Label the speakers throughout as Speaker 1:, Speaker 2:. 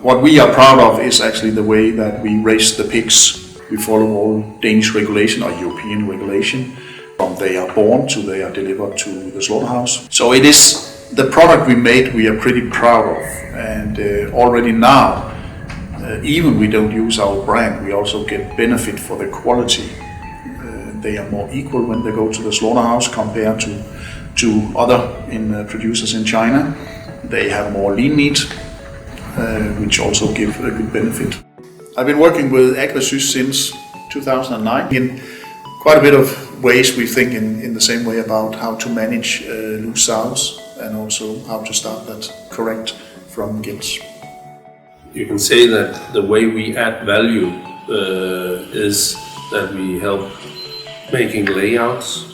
Speaker 1: What we are proud of is actually the way that we raise the pigs. We follow all Danish regulation or European regulation. From they are born to they are delivered to the slaughterhouse. So it is the product we made we are pretty proud of. And already now, even we don't use our brand, we also get benefit for the quality. They are more equal when they go to the slaughterhouse compared to other producers in China. They have more lean meat, which also give a good benefit. I've been working with AgriSys since 2009. In quite a bit of ways we think in the same way about how to manage loose sows and also how to start that correct from gilts.
Speaker 2: You can say that the way we add value is that we help making layouts.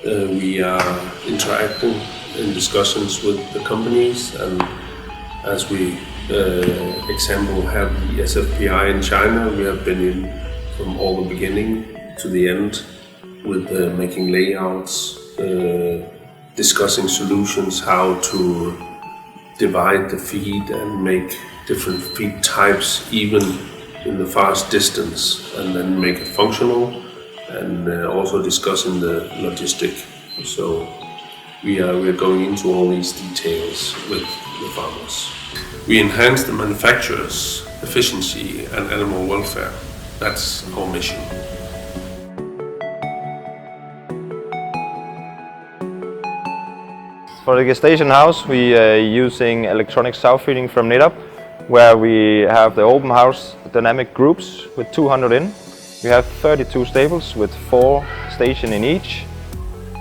Speaker 2: We are interacting in discussions with the companies, and as we example have the SFPI in China, we have been in from all the beginning to the end with making layouts, discussing solutions, how to divide the feed and make different feed types even in the fast distance, and then make it functional, and also discussing the logistic. So we are going into all these details with the farmers. We enhance the manufacturer's efficiency and animal welfare. That's our mission.
Speaker 3: For the gestation house, we are using electronic sow feeding from Nedap, where we have the open house dynamic groups with 200 in. We have 32 stables with 4 stations in each.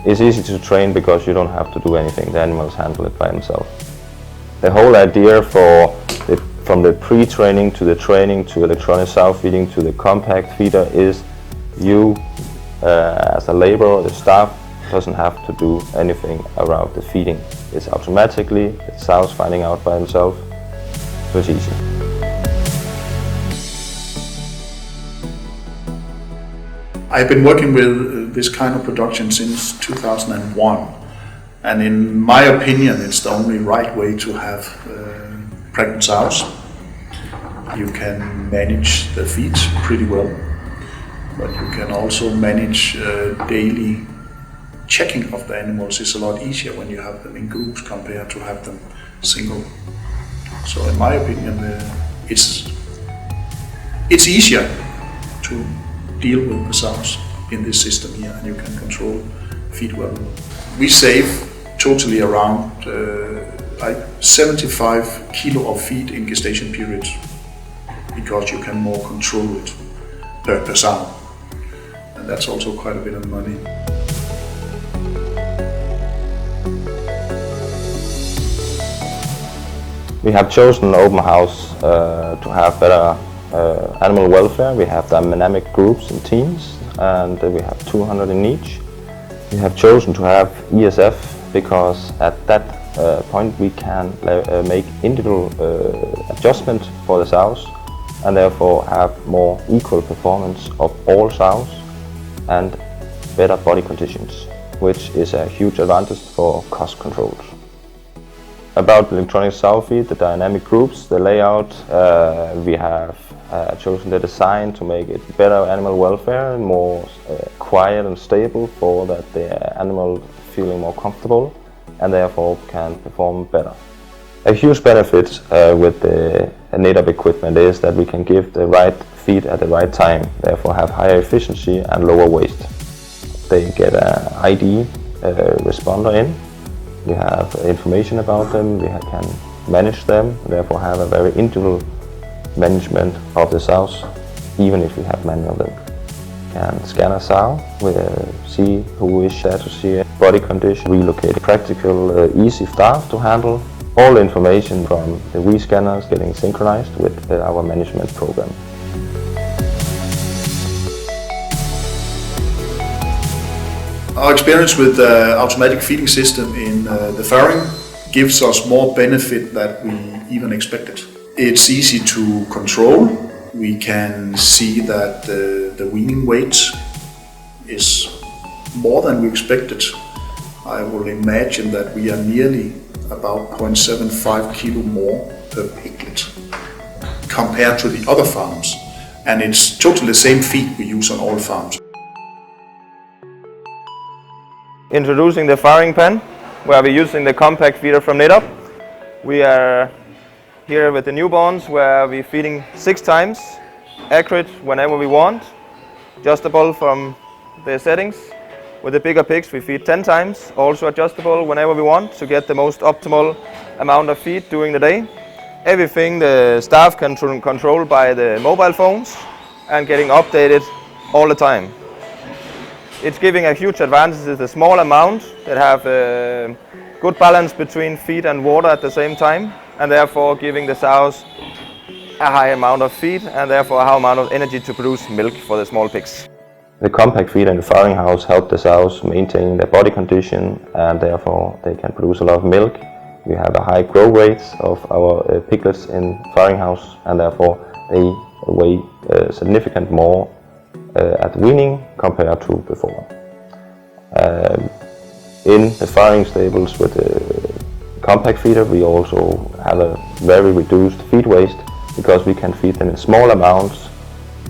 Speaker 3: It's easy to train because you don't have to do anything, the animals handle it by themselves. The whole idea from the pre-training to the training to electronic sow feeding to the compact feeder is you as a laborer, the staff, doesn't have to do anything around the feeding. It's automatically, the sows finding out by themselves, so it's easy.
Speaker 1: I've been working with this kind of production since 2001, and in my opinion it's the only right way to have pregnant sows. You can manage the feed pretty well, but you can also manage daily checking of the animals is a lot easier when you have them in groups compared to have them single. So in my opinion, it's easier to deal with the sows in this system here, and you can control feed well. We save totally around 75 kilo of feed in gestation period, because you can more control it per sow, and that's also quite a bit of money.
Speaker 3: We have chosen open house to have better animal welfare. We have dynamic groups and teams, and we have 200 in each. We have chosen to have ESF because at that point we can make individual adjustment for the sows, and therefore have more equal performance of all sows and better body conditions, which is a huge advantage for cost controls. About the electronic sow feed, the dynamic groups, the layout, we have chosen the design to make it better animal welfare, more quiet and stable, for that the animal feeling more comfortable and therefore can perform better. A huge benefit with the Nedap equipment is that we can give the right feed at the right time, therefore have higher efficiency and lower waste. They get an ID responder in. We have information about them, we can manage them, therefore have a very individual management of the sows, even if we have many of them. Can scan a sow, see who is there to see body condition, relocate practical, easy staff to handle all information from the scanners getting synchronized with our management program.
Speaker 1: Our experience with the automatic feeding system in the Farrowing gives us more benefit than we even expected. It's easy to control. We can see that the weaning weight is more than we expected. I will imagine that we are nearly about 0.75 kilo more per piglet. compared to the other farms. And it's totally the same feed we use on all farms.
Speaker 3: Introducing the farrowing pen, where we're using the compact feeder from Nedap. We are here with the newborns, where we're feeding 6 times, accurate whenever we want, adjustable from the settings. With the bigger pigs we feed 10 times, also adjustable whenever we want to get the most optimal amount of feed during the day. Everything the staff can control by the mobile phones and getting updated all the time. It's giving a huge advantage. It's a small amount that have a good balance between feed and water at the same time, and therefore giving the sows a high amount of feed and therefore a high amount of energy to produce milk for the small pigs. The compact feeder in the farrowing house help the sows maintain their body condition, and therefore they can produce a lot of milk. We have a high growth rate of our piglets in farrowing house, and therefore they weigh significant more at weaning compared to before. In the farrowing stables with the compact feeder we also have a very reduced feed waste, because we can feed them in small amounts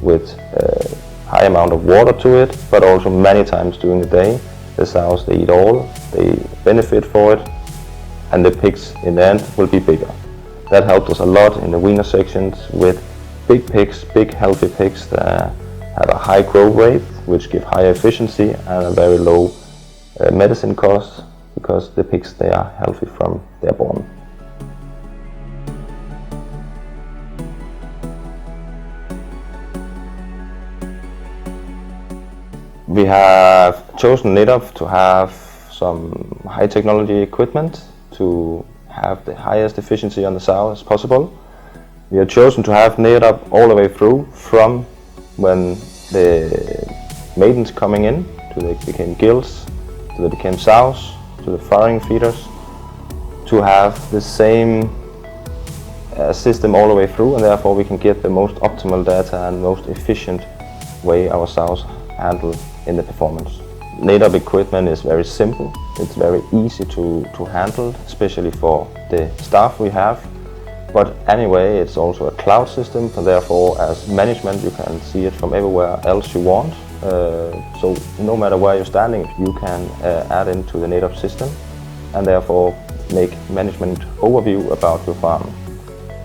Speaker 3: with high amount of water to it, but also many times during the day. The sows, they eat all, they benefit for it, and the pigs in the end will be bigger. That helped us a lot in the weaner sections with big pigs, big healthy pigs that have a high growth rate, which give high efficiency and a very low medicine cost, because the pigs, they are healthy from they're born. We have chosen Nedap to have some high technology equipment to have the highest efficiency on the sow as possible. We have chosen to have Nedap all the way through, from when the maidens coming in, to they became gills, to they became sows, to the farrowing feeders, to have the same system all the way through, and therefore we can get the most optimal data and most efficient way our sows handle in the performance. Nedap equipment is very simple, it's very easy to handle, especially for the staff we have. But anyway, it's also a cloud system, and therefore as management you can see it from everywhere else you want. So no matter where you're standing, you can add into the Nedap system and therefore make management overview about your farm.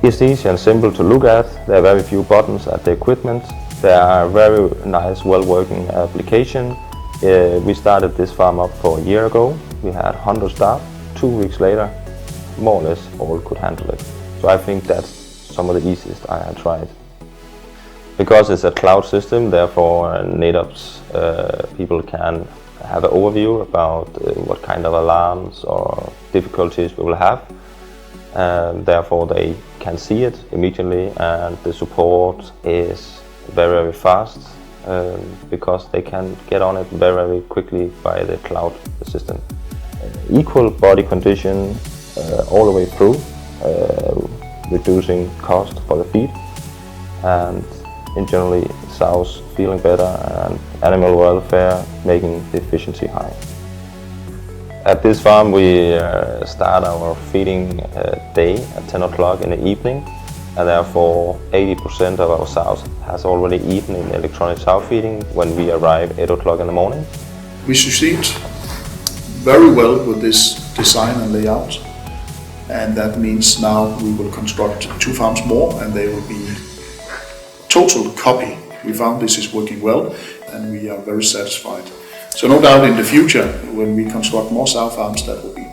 Speaker 3: It's easy and simple to look at. There are very few buttons at the equipment. There are very nice, well-working application. We started this farm up for a year ago. We had 100 staff. 2 weeks later, more or less all could handle it. So I think that's some of the easiest I have tried. Because it's a cloud system, therefore Nedap's people can have an overview about what kind of alarms or difficulties we will have. Therefore they can see it immediately, and the support is very fast, because they can get on it very quickly by the cloud system. Equal body condition all the way through, reducing cost for the feed, and in generally sows feeling better and animal welfare making the efficiency high. At this farm we start our feeding day at 10 o'clock in the evening, and therefore 80% of our sows has already eaten in electronic sow feeding when we arrive 8 o'clock in the morning.
Speaker 1: We succeed very well with this design and layout, and that means now we will construct 2 farms more, and they will be total copy. We found this is working well, and we are very satisfied. So no doubt in the future, when we construct more sow farms, that will be